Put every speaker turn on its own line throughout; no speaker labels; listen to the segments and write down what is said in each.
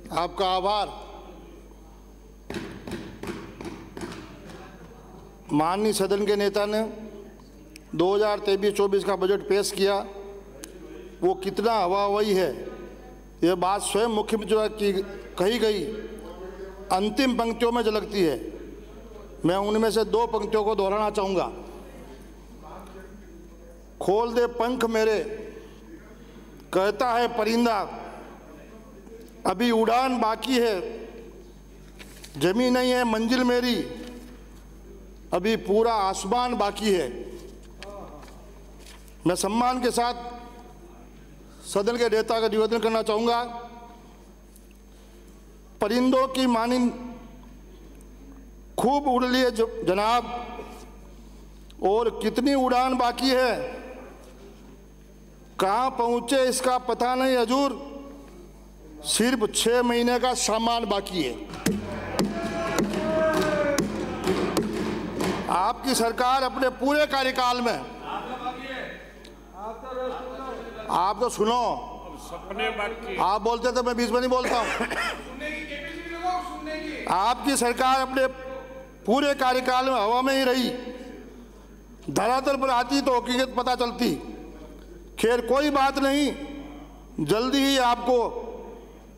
आपका आभार। माननीय सदन के नेता ने 2023-24 का बजट पेश किया, वो कितना हवाई है ये बात स्वयं मुख्यमंत्री की कही गई अंतिम पंक्तियों में झलकती है। मैं उनमें से दो पंक्तियों को दोहराना चाहूँगा। खोल दे पंख मेरे, कहता है परिंदा, अभी उड़ान बाकी है, जमी नहीं है मंजिल मेरी, अभी पूरा आसमान बाकी है। मैं सम्मान के साथ सदन के नेता का निवेदन करना चाहूँगा, परिंदों की मानिंद खूब उड़ लिए जनाब, और कितनी उड़ान बाकी है, कहाँ पहुँचे इसका पता नहीं हजूर, सिर्फ 6 महीने का सामान बाकी है। आपकी सरकार अपने पूरे कार्यकाल में, आप तो सुनो, आप बोलते तो मैं बीच में नहीं बोलता हूँ। आपकी सरकार अपने पूरे कार्यकाल में हवा में ही रही, धरातल पर आती तो हकीकत पता चलती। खैर कोई बात नहीं, जल्दी ही आपको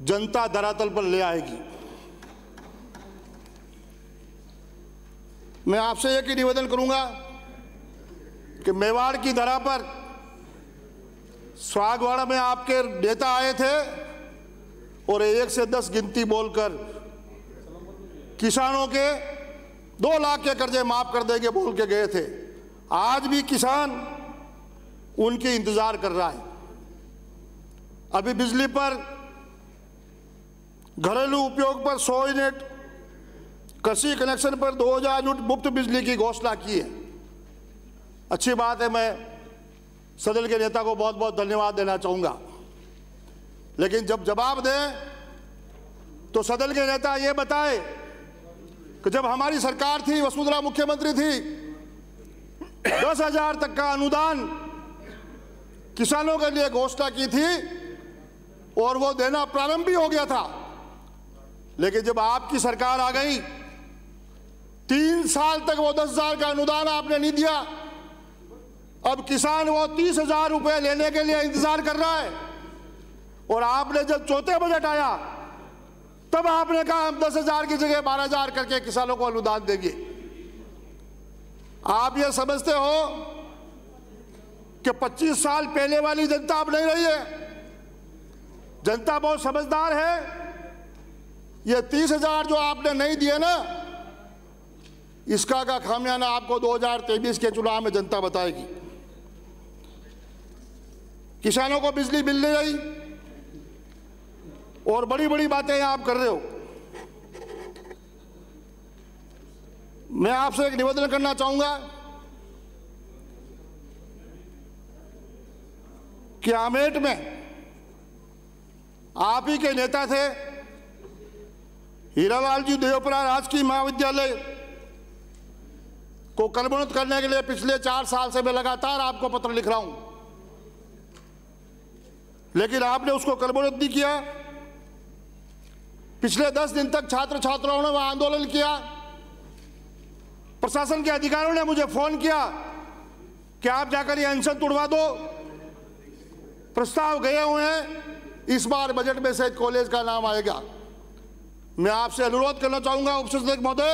जनता धरातल पर ले आएगी। मैं आपसे एक ही निवेदन करूंगा कि मेवाड़ की धरा पर स्वागवाड़ा में आपके नेता आए थे और 1 से 10 गिनती बोलकर किसानों के 2 लाख के कर्जे माफ कर देंगे बोल के गए थे। आज भी किसान उनके इंतजार कर रहा है। अभी बिजली पर, घरेलू उपयोग पर 100 यूनिट, कृषि कनेक्शन पर 2000 यूनिट मुफ्त बिजली की घोषणा की है। अच्छी बात है, मैं सदन के नेता को बहुत बहुत धन्यवाद देना चाहूँगा। लेकिन जब जवाब दें तो सदन के नेता ये बताए कि जब हमारी सरकार थी, वसुंधरा मुख्यमंत्री थी, 10,000 तक का अनुदान किसानों के लिए घोषणा की थी और वो देना प्रारंभ भी हो गया था। लेकिन जब आपकी सरकार आ गई, 3 साल तक वो 10,000 का अनुदान आपने नहीं दिया। अब किसान वो 30,000 रुपये लेने के लिए इंतजार कर रहा है। और आपने जब चौथे बजट आया तब आपने कहा हम 10,000 की जगह 12,000 करके किसानों को अनुदान देंगे। आप ये समझते हो कि 25 साल पहले वाली जनता अब नहीं रही है। जनता बहुत समझदार है। ये 30,000 जो आपने नहीं दिए ना, इसका का खामियाना आपको 2023 के चुनाव में जनता बताएगी। किसानों को बिजली मिल नहीं रही और बड़ी बड़ी बातें आप कर रहे हो। मैं आपसे एक निवेदन करना चाहूंगा कि आमेठ में आप ही के नेता थे, हीरालाल जी देवपुरा राजकीय महाविद्यालय को कर्मोन्नत करने के लिए पिछले 4 साल से मैं लगातार आपको पत्र लिख रहा हूं, लेकिन आपने उसको कर्मोन्नत नहीं किया। पिछले 10 दिन तक छात्र छात्राओं ने वहां आंदोलन किया। प्रशासन के अधिकारियों ने मुझे फोन किया कि आप जाकर ये अनशन तोड़वा दो। प्रस्ताव गए हुए हैं, इस बार बजट में से कॉलेज का नाम आएगा। मैं आपसे अनुरोध करना चाहूंगा उपसभापति महोदय,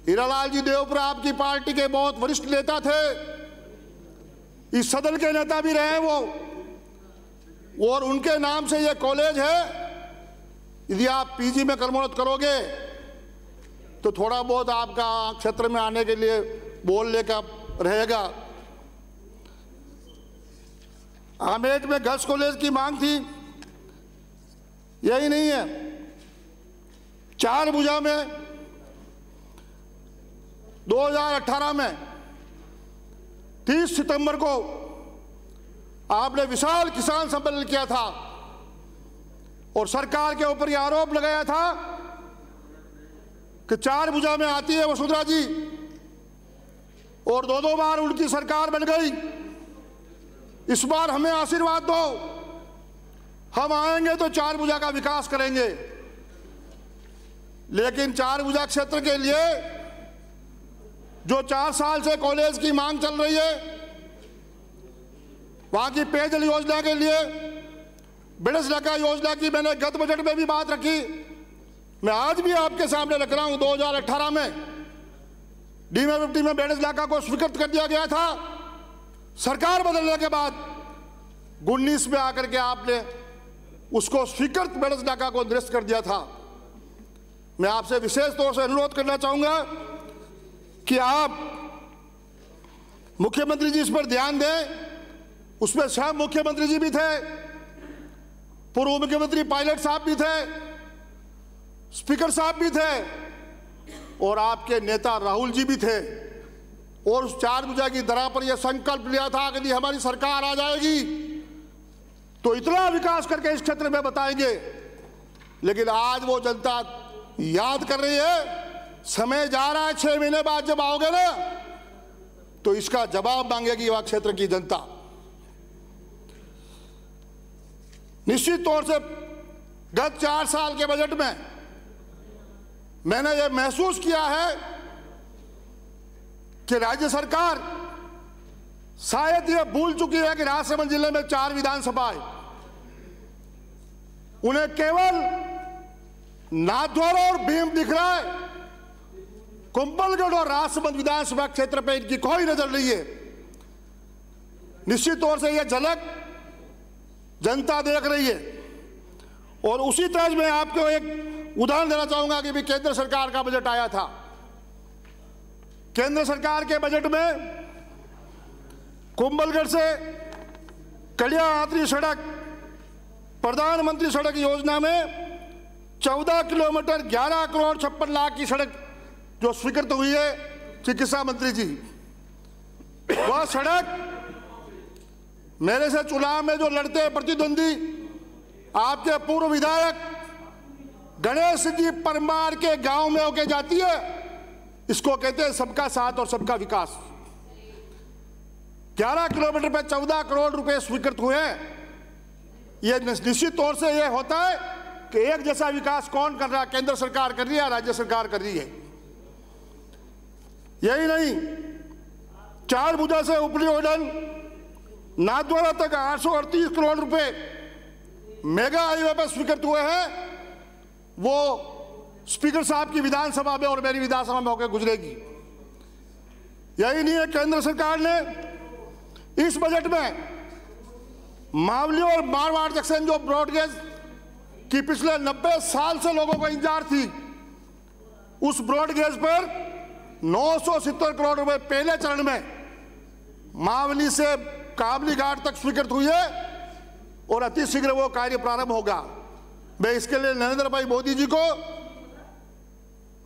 हीरालाल जी देवपुरा आपकी पार्टी के बहुत वरिष्ठ नेता थे, इस सदन के नेता भी रहे वो, और उनके नाम से ये कॉलेज है। यदि आप पीजी में कर्मोन्नत करोगे तो थोड़ा बहुत आपका क्षेत्र में आने के लिए बोलने का रहेगा। आमेठ में गर्ल्स कॉलेज की मांग थी, यही नहीं है, 4 भुजा में 2018 में 30 सितंबर को आपने विशाल किसान सम्मेलन किया था और सरकार के ऊपर यह आरोप लगाया था कि 4 भुजा में आती है वसुंधरा जी, और 2 बार उनकी सरकार बन गई। इस बार हमें आशीर्वाद दो, हम आएंगे तो चार भुजा का विकास करेंगे, लेकिन चार भुजा क्षेत्र के लिए जो 4 साल से कॉलेज की मांग चल रही है, वहां की पेयजल योजना के लिए बिड़सलका योजना की मैंने गत बजट में भी बात रखी, मैं आज भी आपके सामने रख रहा हूं। 2018 में DMFT में बिड़सलका को स्वीकृत कर दिया गया था। सरकार बदलने के बाद 19 में आकर के आपने उसको स्वीकृत बिड़सलका को निरस्त कर दिया था। मैं आपसे विशेष तौर से अनुरोध करना चाहूंगा कि आप मुख्यमंत्री जी इस पर ध्यान दें। उसमें स्वयं मुख्यमंत्री जी भी थे, पूर्व मुख्यमंत्री पायलट साहब भी थे, स्पीकर साहब भी थे और आपके नेता राहुल जी भी थे। और उस चार भुजा की दरा पर यह संकल्प लिया था कि यदि हमारी सरकार आ जाएगी तो इतना विकास करके इस क्षेत्र में बताएंगे। लेकिन आज वो जनता याद कर रही है, समय जा रहा है, 6 महीने बाद जब आओगे ना तो इसका जवाब मांगेगी वह क्षेत्र की जनता। निश्चित तौर से गत 4 साल के बजट में मैंने यह महसूस किया है कि राज्य सरकार शायद यह भूल चुकी है कि राजसमंद जिले में 4 विधानसभाएं, उन्हें केवल नाथद्वारा और भीम दिख रहा है। कुंभलगढ़ और राजसमंद विधानसभा क्षेत्र पर इनकी कोई नजर नहीं है। निश्चित तौर से यह झलक जनता देख रही है। और उसी तरह मैं आपको एक उदाहरण देना चाहूंगा कि भी केंद्र सरकार का बजट आया था। केंद्र सरकार के बजट में कुंभलगढ़ से कलिया आतरी सड़क प्रधानमंत्री सड़क योजना में 14 किलोमीटर 11 करोड़ 56 लाख की सड़क जो स्वीकृत हुई है चिकित्सा मंत्री जी, वह सड़क मेरे से चुनाव में जो लड़ते हैं प्रतिद्वंदी आपके पूर्व विधायक गणेश जी परमार के गांव में होके जाती है। इसको कहते हैं सबका साथ और सबका विकास। 11 किलोमीटर पे 14 करोड़ रुपए स्वीकृत हुए हैं। यह निश्चित तौर से यह होता है कि एक जैसा विकास कौन कर रहा है, केंद्र सरकार कर रही है, राज्य सरकार कर रही है। यही नहीं, चार भुजा से उपरी उड़न नाथद्वारा तक 838 करोड़ रुपए मेगा हाईवे पर स्वीकृत हुए हैं। वो स्पीकर साहब की विधानसभा में और मेरी विधानसभा में होकर गुजरेगी। यही नहीं है, केंद्र सरकार ने इस बजट में मावली और मारवाड़ जंक्शन जो ब्रॉडगेज की पिछले 90 साल से लोगों को इंतजार थी, उस ब्रॉडगेज पर 970 करोड़ रुपए पहले चरण में मावली से काबली घाट तक स्वीकृत हुई है और अति शीघ्र वो कार्य प्रारंभ होगा। मैं इसके लिए नरेंद्र भाई मोदी जी को,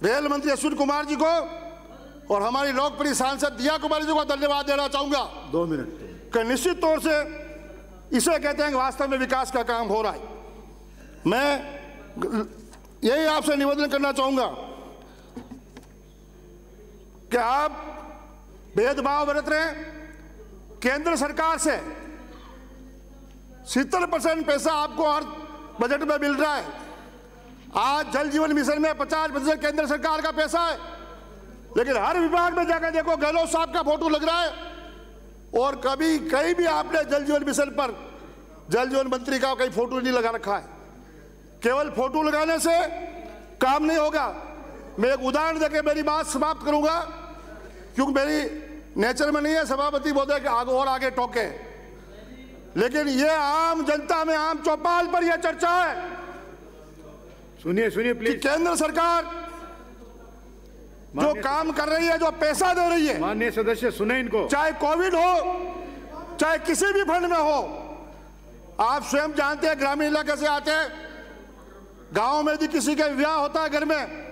रेल मंत्री अश्विन कुमार जी को और हमारी लोकप्रिय सांसद दिया कुमारी जी को धन्यवाद देना चाहूंगा।
2 मिनट
कि निश्चित तौर से इसे कहते हैं कि वास्तव में विकास का काम हो रहा है। मैं यही आपसे निवेदन करना चाहूंगा कि आप भेदभाव बरत रहे हैं। केंद्र सरकार से 70% पैसा आपको हर बजट में मिल रहा है। आज जल जीवन मिशन में 50% केंद्र सरकार का पैसा है, लेकिन हर विभाग में जाकर देखो गहलोत साहब का फोटो लग रहा है और कभी कहीं भी आपने जल जीवन मिशन पर जल जीवन मंत्री का कहीं फोटो नहीं लगा रखा है। केवल फोटो लगाने से काम नहीं होगा। मैं एक उदाहरण देकर मेरी बात समाप्त करूंगा, क्योंकि मेरी नेचर में नहीं है सभापति महोदय के आगे और आगे टोके, लेकिन ये आम जनता में, आम चौपाल पर यह चर्चा है।
सुनिए प्लीज।
केंद्र सरकार जो काम कर रही है, जो पैसा दे रही है,
माननीय सदस्य सुने इनको,
चाहे कोविड हो चाहे किसी भी फंड में हो। आप स्वयं जानते हैं, ग्रामीण इलाके से आते हैं, गांव में यदि किसी का विवाह होता है घर में,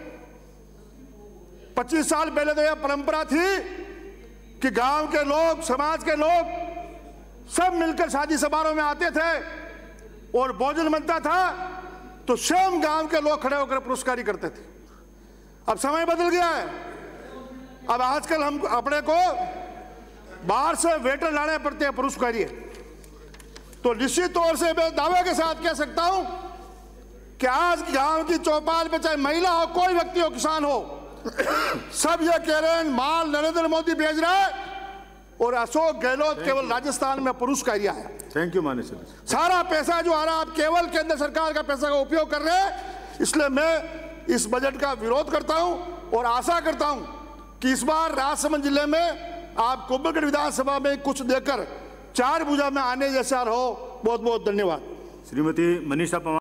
25 साल पहले तो यह परंपरा थी कि गांव के लोग, समाज के लोग सब मिलकर शादी समारोह में आते थे और भोजन बनता था तो स्वयं गांव के लोग खड़े होकर पुरस्कारी करते थे। अब समय बदल गया है। अब आजकल हम अपने को बाहर से वेटर लाने पड़ते हैं पुरस्कारी। तो निश्चित तौर से मैं दावे के साथ कह सकता हूं कि आज गांव की चौपाल पे चाहे महिला हो, कोई व्यक्ति हो, किसान हो, सब ये कह रहे हैं माल नरेंद्र मोदी भेज रहा है और अशोक गहलोत केवल राजस्थान में पुरुष का एरिया है।
थैंक यू माननीय सदस्य।
सारा पैसा जो आ रहा है आप केवल केंद्र सरकार का पैसा का उपयोग कर रहे हैं। इसलिए मैं इस बजट का विरोध करता हूं और आशा करता हूं कि इस बार राजसमंद जिले में आप कुंभलगढ़ विधानसभा में कुछ देकर 4 भुजा में आने जैसा हो। बहुत बहुत धन्यवाद।
श्रीमती मनीषा